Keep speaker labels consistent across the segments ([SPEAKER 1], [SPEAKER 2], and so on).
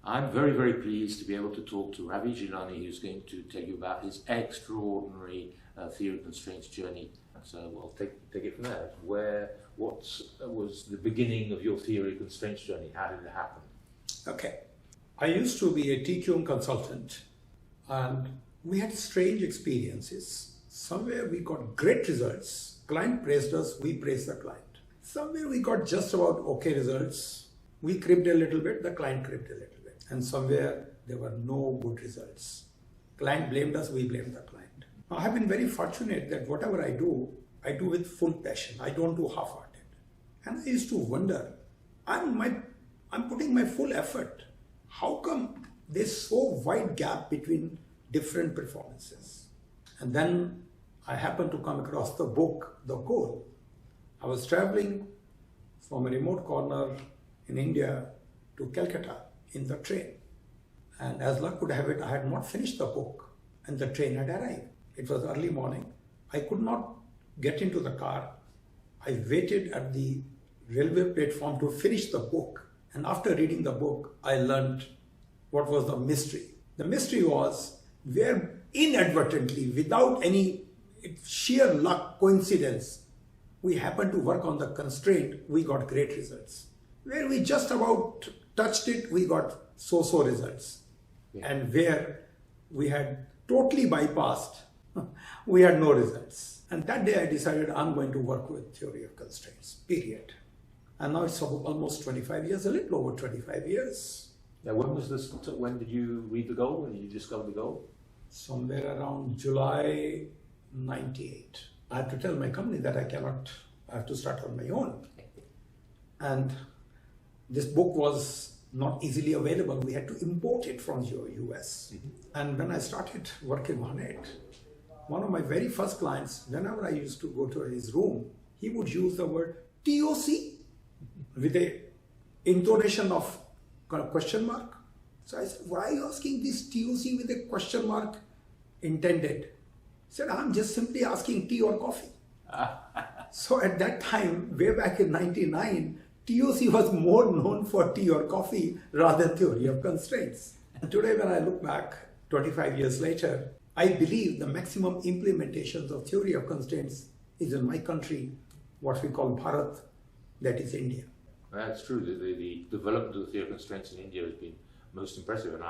[SPEAKER 1] I'm very, very pleased to be able to talk to Ravi Gilani, who's going to tell you about his extraordinary theory of constraints journey. So we'll take it from there. What was the beginning of your theory of constraints journey? How did it happen?
[SPEAKER 2] Okay. I used to be a TQM consultant, and we had strange experiences. Somewhere we got great results. Client praised us, we praised the client. Somewhere we got just about okay results. We cribbed a little bit, the client cribbed a little bit. And somewhere there were no good results. Client blamed us, we blamed the client. Now, I have been very fortunate that whatever I do with full passion. I don't do half-hearted. And I used to wonder, I'm putting my full effort. How come there's so wide gap between different performances? And then I happened to come across the book, The Goal. I was traveling from a remote corner in India to Calcutta in the train. And as luck would have it, I had not finished the book and the train had arrived. It was early morning. I could not get into the car. I waited at the railway platform to finish the book. And after reading the book, I learned what was the mystery. The mystery was where inadvertently, without any sheer luck, coincidence, we happened to work on the constraint, we got great results. Where we just about touched it, we got so-so results. Yeah. And where we had totally bypassed, we had no results. And that day I decided I'm going to work with theory of constraints, period. And now it's almost 25 years, a little over 25 years.
[SPEAKER 1] Yeah, when did you read the goal? When did you discover the goal?
[SPEAKER 2] Somewhere around July 98. I have to tell my company that I have to start on my own. And this book was not easily available. We had to import it from US. Mm-hmm. And when I started working on it, one of my very first clients, whenever I used to go to his room, he would use the word TOC with a intonation of question mark. So I said, why are you asking this TOC with a question mark intended? He said, I'm just simply asking tea or coffee. So at that time, way back in 99, TOC was more known for tea or coffee rather than theory of constraints. And today when I look back 25 years later, I believe the maximum implementations of theory of constraints is in my country, what we call Bharat, that is India.
[SPEAKER 1] That's true. The development of the theory of constraints in India has been most impressive, and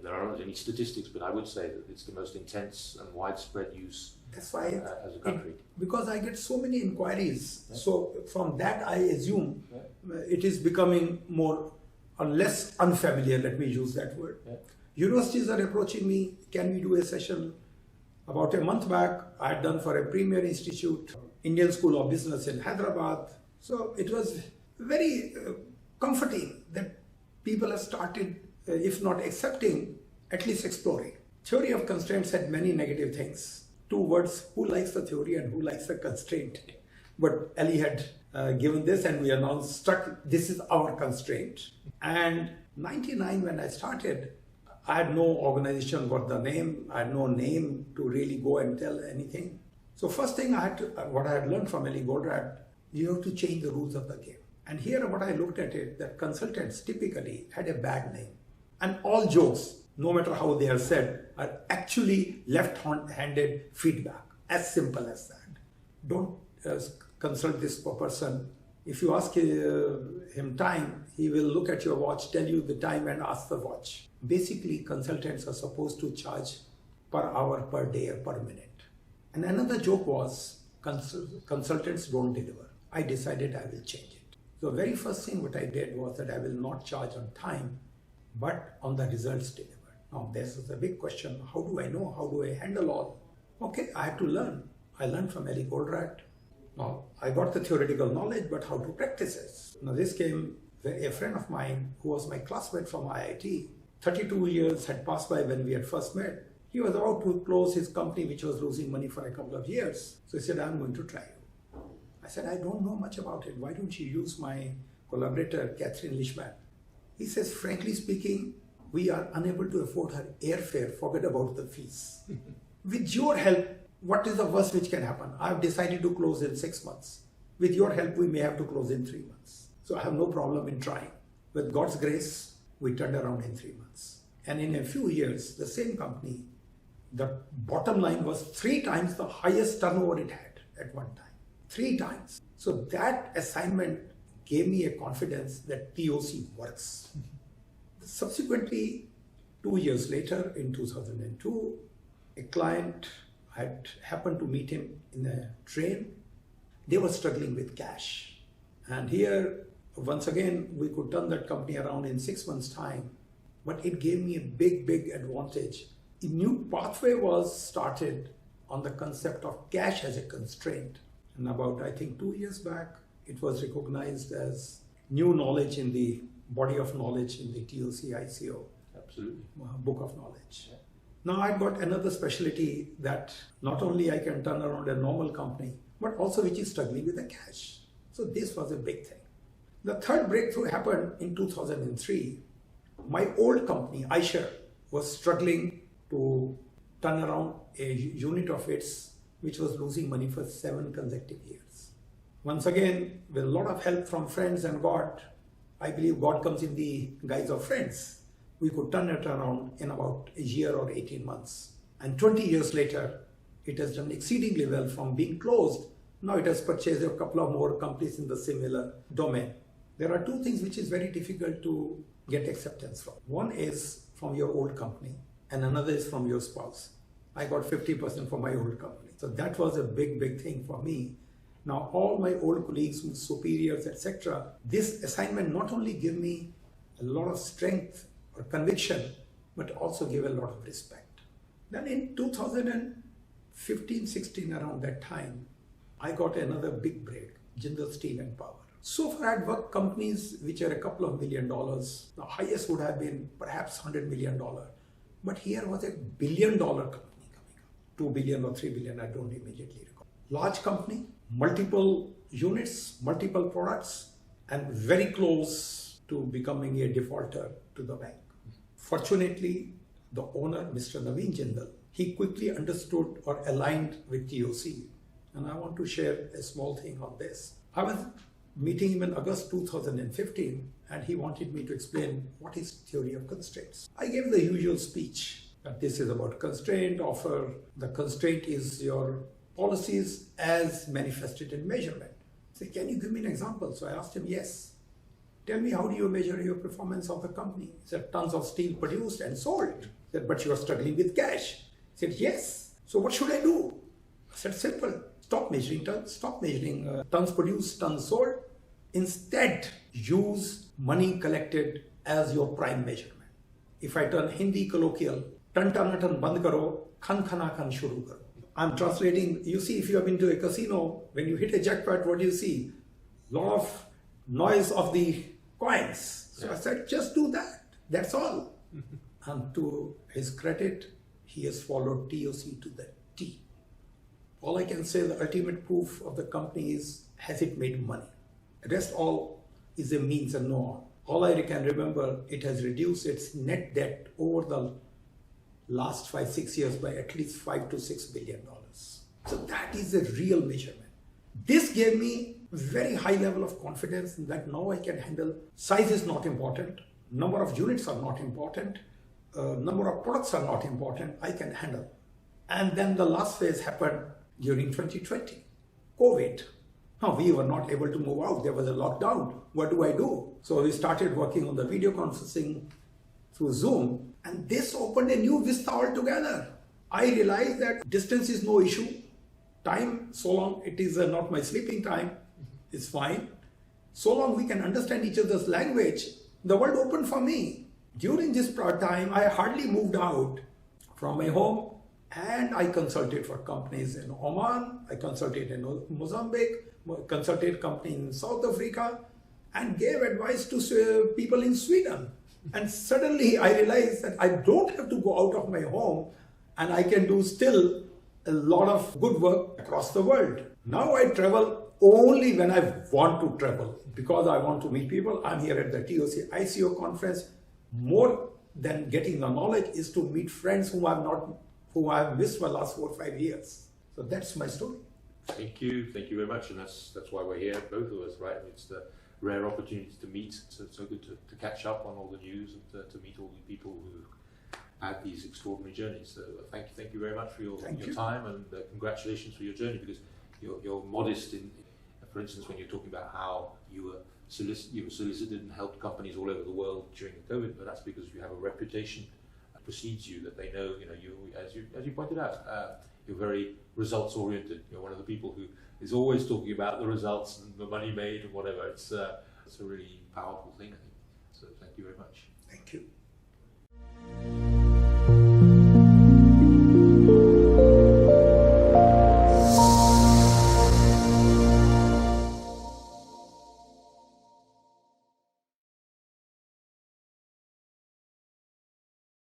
[SPEAKER 1] there aren't any statistics, but I would say that it's the most intense and widespread use.
[SPEAKER 2] That's why
[SPEAKER 1] as a country.
[SPEAKER 2] Because I get so many inquiries, yeah. So from that I assume it is becoming more or less unfamiliar. Let me use that word. Yeah. Universities are approaching me. Can we do a session? About a month back, I had done for a premier institute, Indian School of Business in Hyderabad. So it was very comforting that people have started, if not accepting, at least exploring. Theory of constraints had many negative things. Two words, who likes the theory and who likes the constraint? But Ali had given this and we are now stuck, this is our constraint. And 99 when I started, I had no organization got the name, I had no name to really go and tell anything. So first thing what I had learned from Ali Goldratt, you have to change the rules of the game. And here what I looked at it, that consultants typically had a bad name. And all jokes, no matter how they are said, are actually left-handed feedback. As simple as that. Don't consult this person. If you ask him time, he will look at your watch, tell you the time and ask the watch. Basically, consultants are supposed to charge per hour, per day, or per minute. And another joke was, consultants don't deliver. I decided I will change it. So very first thing what I did was that I will not charge on time, but on the results delivered. Now this is a big question. How do I know? How do I handle all? Okay, I had to learn. I learned from Ali Goldratt. Now I got the theoretical knowledge, but how to practice it? Now this came, a friend of mine who was my classmate from IIT, 32 years had passed by when we had first met. He was about to close his company which was losing money for a couple of years. So he said, I'm going to try you. I said, I don't know much about it. Why don't you use my collaborator, Catherine Lishman? He says, frankly speaking, we are unable to afford her airfare, forget about the fees. With your help, what is the worst which can happen? I've decided to close in 6 months. With your help, we may have to close in 3 months. So I have no problem in trying. With God's grace, we turned around in 3 months. And in a few years, the same company, the bottom line was 3 times the highest turnover it had at one time. 3 times. So that assignment gave me a confidence that TOC works. Subsequently, 2 years later, in 2002, a client had happened to meet him in a train. They were struggling with cash. And here, once again, we could turn that company around in 6 months' time. But it gave me a big advantage. A new pathway was started on the concept of cash as a constraint. And about, I think, 2 years back, it was recognized as new knowledge in the body of knowledge in the TOC ICO.
[SPEAKER 1] Absolutely.
[SPEAKER 2] Book of knowledge. Yeah. Now I got another specialty that not only I can turn around a normal company, but also which is struggling with the cash. So this was a big thing. The third breakthrough happened in 2003. My old company, iShare, was struggling to turn around a unit of its which was losing money for 7 consecutive years. Once again, with a lot of help from friends and God, I believe God comes in the guise of friends. We could turn it around in about a year or 18 months. And 20 years later, it has done exceedingly well from being closed. Now it has purchased a couple of more companies in the similar domain. There are 2 things which is very difficult to get acceptance from. One is from your old company and another is from your spouse. I got 50% from my old company. So that was a big thing for me. Now all my old colleagues, superiors, etc., this assignment not only gave me a lot of strength or conviction, but also gave a lot of respect. Then in 2015-16, around that time, I got another big break, Jindal Steel and Power. So far I'd worked companies which are a couple of $1 million. The highest would have been perhaps $100 million. But here was a $1 billion company coming up. 2 billion or 3 billion, I don't immediately recall. Large company, multiple units, multiple products, and very close to becoming a defaulter to the bank. Fortunately, the owner, Mr. Naveen Jindal, he quickly understood or aligned with TOC. And I want to share a small thing on this. I was meeting him in August 2015, and he wanted me to explain what is theory of constraints. I gave the usual speech that this is about constraint, offer the constraint is your policies as manifested in measurement. He said, can you give me an example? So I asked him, yes. Tell me, how do you measure your performance of the company? He said, tons of steel produced and sold. He said, but you are struggling with cash. He said, yes. So what should I do? I said, simple. Stop measuring tons, stop measuring tons produced, tons sold. Instead, use money collected as your prime measurement. If I turn Hindi colloquial, tan tan tan band karo, khan khana khan shuru karo. I'm translating, you see, if you have been to a casino, when you hit a jackpot, what do you see? Lot of noise of the coins. So I said, just do that. That's all. And to his credit, he has followed TOC to the T. All I can say, the ultimate proof of the company is, has it made money? The rest all is a means and no on. All I can remember, it has reduced its net debt over the last 5-6 years by at least $5 to $6 billion. So that is a real measurement. This gave me very high level of confidence that now I can handle. Size is not important. Number of units are not important. Number of products are not important. I can handle. And then the last phase happened during 2020, COVID. Now we were not able to move out. There was a lockdown. What do I do? So we started working on the video conferencing through Zoom, and this opened a new vista altogether. I realized that distance is no issue. Time, so long it is not my sleeping time, is fine. So long we can understand each other's language, the world opened for me. During this time, I hardly moved out from my home, and I consulted for companies in Oman, I consulted in Mozambique, consulted company in South Africa, and gave advice to people in Sweden. And suddenly I realized that I don't have to go out of my home, and I can do still a lot of good work across the world. Now I travel only when I want to travel, because I want to meet people. I'm here at the TOC ICO conference. More than getting the knowledge is to meet friends whom I have missed for the last 4 or 5 years. So that's my story.
[SPEAKER 1] Thank you very much, and that's why we're here, both of us, right? It's rare opportunities to meet. So it's so good to catch up on all the news and to meet all the people who had these extraordinary journeys. So thank you very much for your time, and congratulations for your journey, because you're modest in, for instance, when you're talking about how you were solicited and helped companies all over the world during the COVID, but that's because you have a reputation that precedes you, that they know, you, as you pointed out, you're very results oriented. You're one of the people who is always talking about the results and the money made and whatever. It's a really powerful thing, I think. So thank you very much.